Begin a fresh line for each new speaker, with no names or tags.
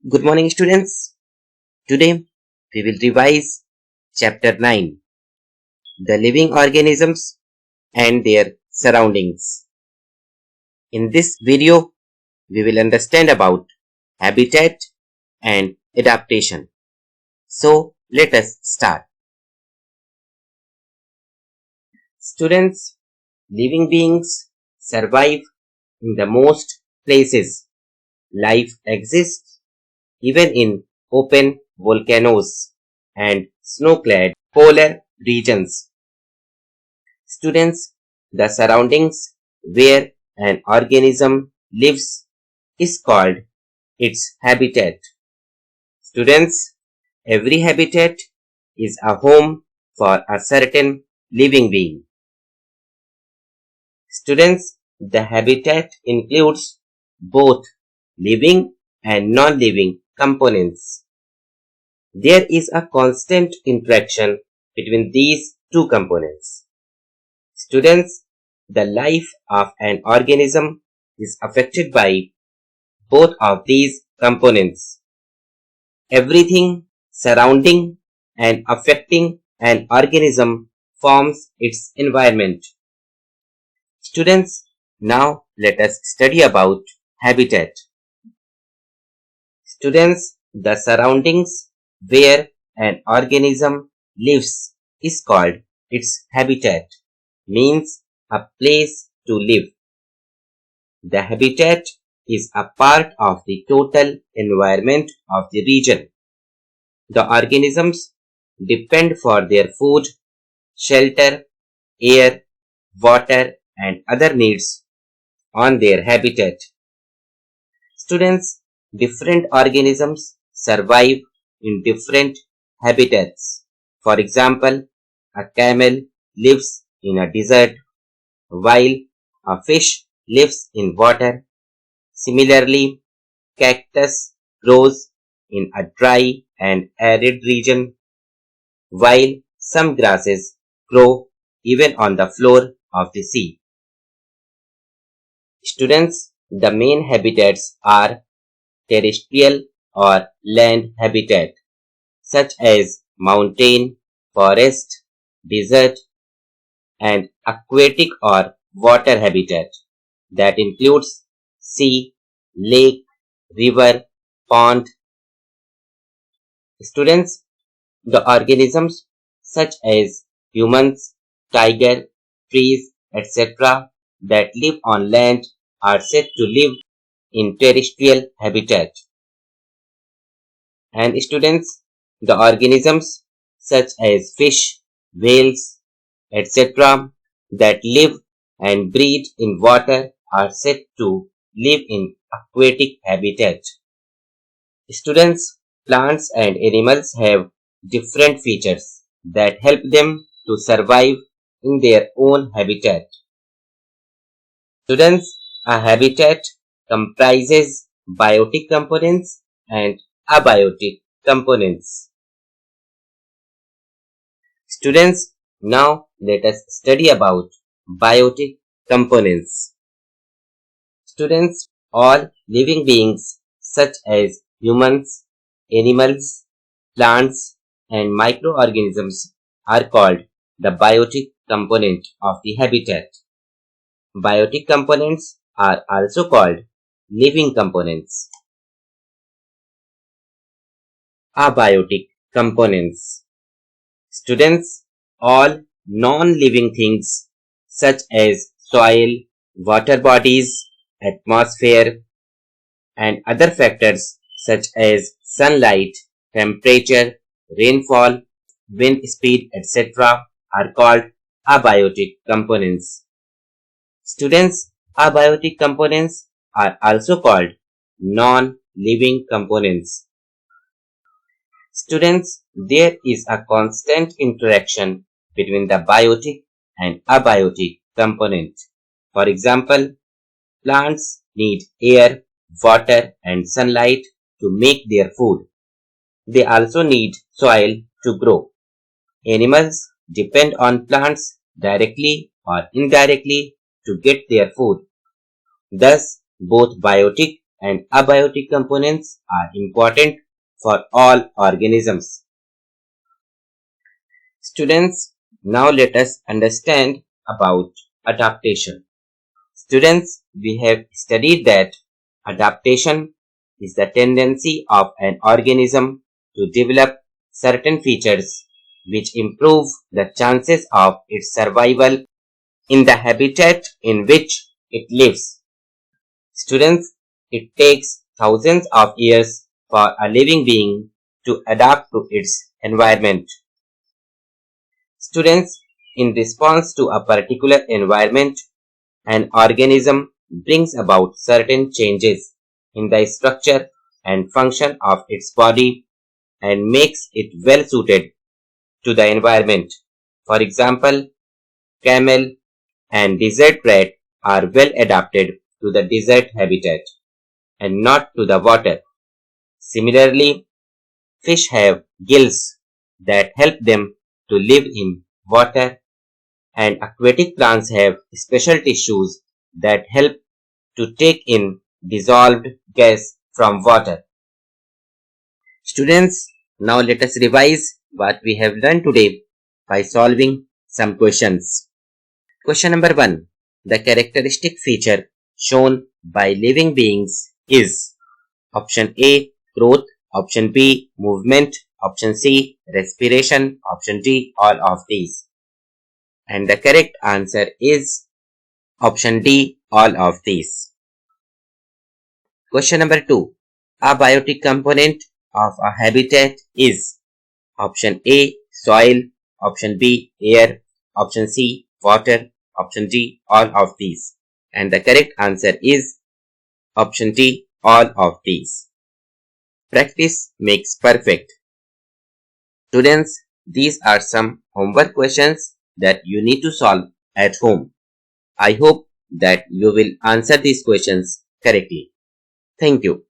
Good morning, students. Today we will revise Chapter 9, The Living Organisms and Their Surroundings. In this video, we will understand about habitat and adaptation. So, let us start. Students, living beings survive in the most places. Life exists even in open volcanoes and snow-clad polar regions. Students, the surroundings where an organism lives is called its habitat. Students, every habitat is a home for a certain living being. Students, the habitat includes both living and non-living components. There is a constant interaction between these two components. Students, the life of an organism is affected by both of these components. Everything surrounding and affecting an organism forms its environment. Students, now let us study about habitat. Students, the surroundings where an organism lives is called its habitat, means a place to live. The habitat is a part of the total environment of the region. The organisms depend for their food, shelter, air, water and other needs on their habitat. Students, different organisms survive in different habitats. For example, a camel lives in a desert while a fish lives in water. Similarly, cactus grows in a dry and arid region while some grasses grow even on the floor of the sea. Students, the main habitats are terrestrial or land habitat, such as mountain, forest, desert, and aquatic or water habitat that includes sea, lake, river, pond. Students, the organisms such as humans, tiger, trees, etc. that live on land are said to live in terrestrial habitat. And students, the organisms such as fish, whales, etc. that live and breathe in water are said to live in aquatic habitat. Students, plants and animals have different features that help them to survive in their own habitat. Students, a habitat comprises biotic components and abiotic components. Students, now let us study about biotic components. Students, all living beings such as humans, animals, plants, and microorganisms are called the biotic component of the habitat. Biotic components are also called living components. Abiotic components. Students, all non-living things such as soil, water bodies, atmosphere, and other factors such as sunlight, temperature, rainfall, wind speed, etc. are called abiotic components. Students, abiotic components are also called non-living components. Students, there is a constant interaction between the biotic and abiotic component. For example, plants need air, water and sunlight to make their food. They also need soil to grow. Animals depend on plants directly or indirectly to get their food. Thus, both biotic and abiotic components are important for all organisms. Students, now let us understand about adaptation. Students, we have studied that adaptation is the tendency of an organism to develop certain features which improve the chances of its survival in the habitat in which it lives. Students, it takes thousands of years for a living being to adapt to its environment. Students, in response to a particular environment, an organism brings about certain changes in the structure and function of its body and makes it well suited to the environment. For example, camel and desert rat are well adapted to the desert habitat and not to the water. Similarly, fish have gills that help them to live in water, and aquatic plants have special tissues that help to take in dissolved gas from water. Students, now let us revise what we have learned today by solving some questions. Question number 1. The characteristic feature shown by living beings is option A, growth, option B, movement, option C, respiration, option D, all of these. And the correct answer is option D, all of these. Question number 2. A biotic component of a habitat is option A, soil, option B, air, option C, water, option D, all of these. And the correct answer is option D, all of these. Practice makes perfect. Students, these are some homework questions that you need to solve at home. I hope that you will answer these questions correctly. Thank you.